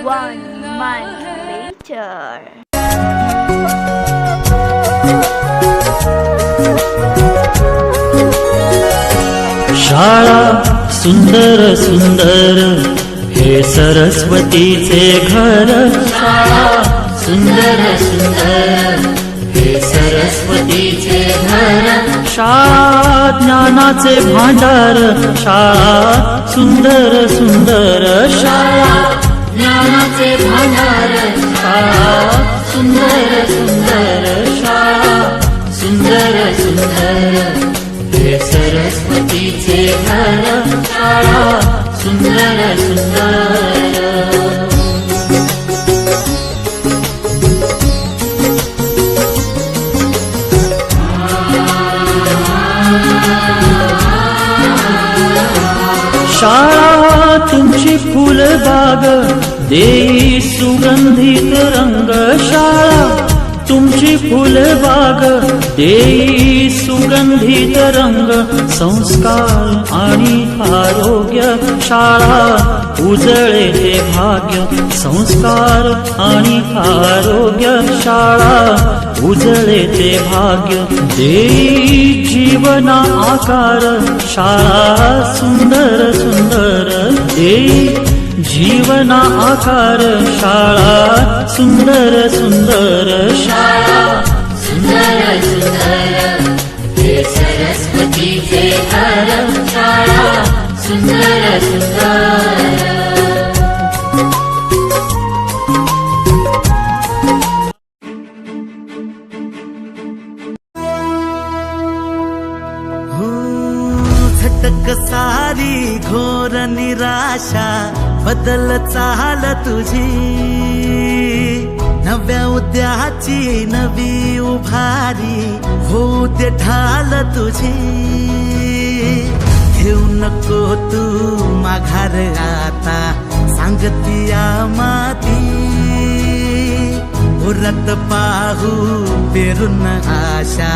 1 month later. शाळा सुंदर सुंदर हे सरस्वतीचे घर. शाळा सुंदर सुंदर हे सरस्वतीचे घर. शाळा ज्ञानाचे भांडार. शाळा सुंदर सुंदर. शाळा ज्ञानाचे भांडार. शाळा सुंदर सुंदर. शाळा सुंदर सुंदर हे सरस्वतीचे घर. शाळा सुंदर सुंदर. शाळा तुमची फुलबाग देई सुगंधित रंग. शाळा तुमची फुलबाग देई सुगंधित रंग. संस्कार आणि आरोग्य शाळा उजळे ते भाग्य. संस्कार आणि आरोग्य शाळा उजळे ते भाग्य. देई जीवना आकार. शाळा सुंदर सुंदर देई जीवना आकार. शाळा सुंदर सुंदर. शाळा सुंदर सुंदर हे सरस्वतीचे घर. शाळा सुंदर सुंदर. झटक सारी घोर निराशा बदल चाल तुझी. नव्या उद्याची नवी उभारी होऊ दे ढाल तुझी. घेऊ नको तू माघार आता सांगतिया माती. उरत पाहू पेरून आशा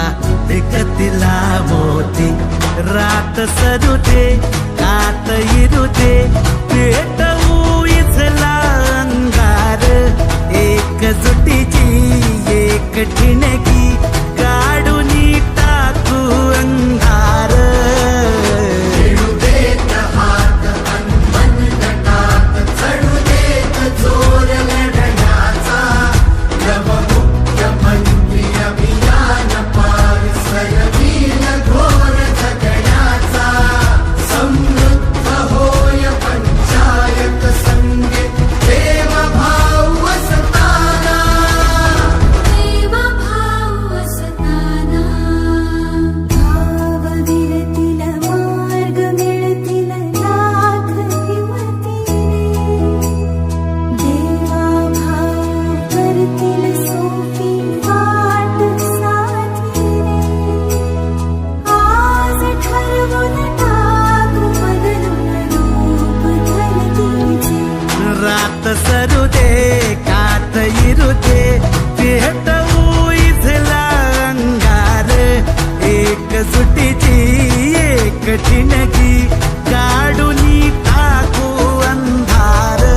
विकतीला मोती. रात सरू दे कात इरू दे पेटवू इथला अंगार. एकजुटीची एक ठिणगी काढून टाकू अंधार. सरू दे कात इरू दे पेटवू इथला अंगार. एकजुटीची एक ठिणगी काढून टाकू अंधार.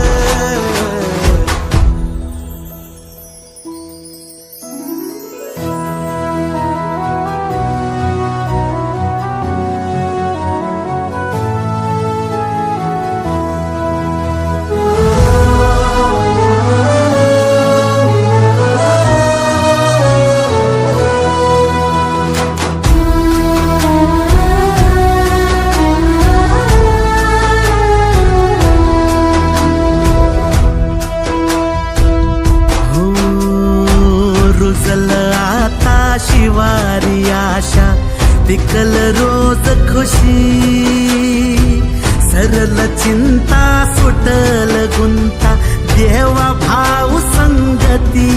शिवारी आशा पिकल रोज खुशी. सरल चिंता सुटल गुंता देवा भाऊ संगती.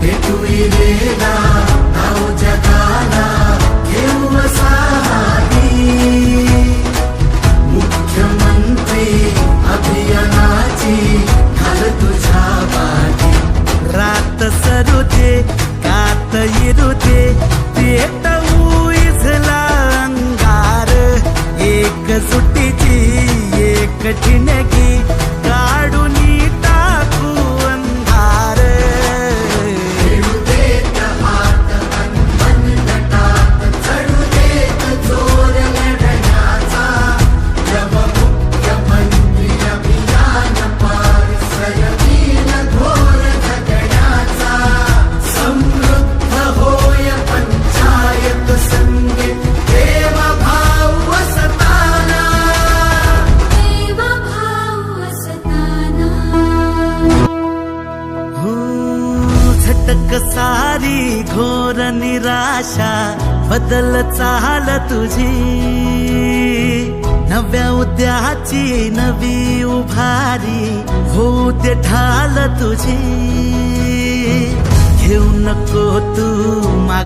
भेटूई वेला नाव जगाला घेऊ साहारी. मुख्यमंत्री अभियानाची घाल तुझ्या वाटी. रात सरू दे कात इरू दे पेटवू इथला अंगार. एकजुटीची एक ठिणगी काढून निराशा बदल चाल तुझी, नव्या उद्याची नवी उभारी होऊ दे ढाल तुझी. घेऊ नको तू माग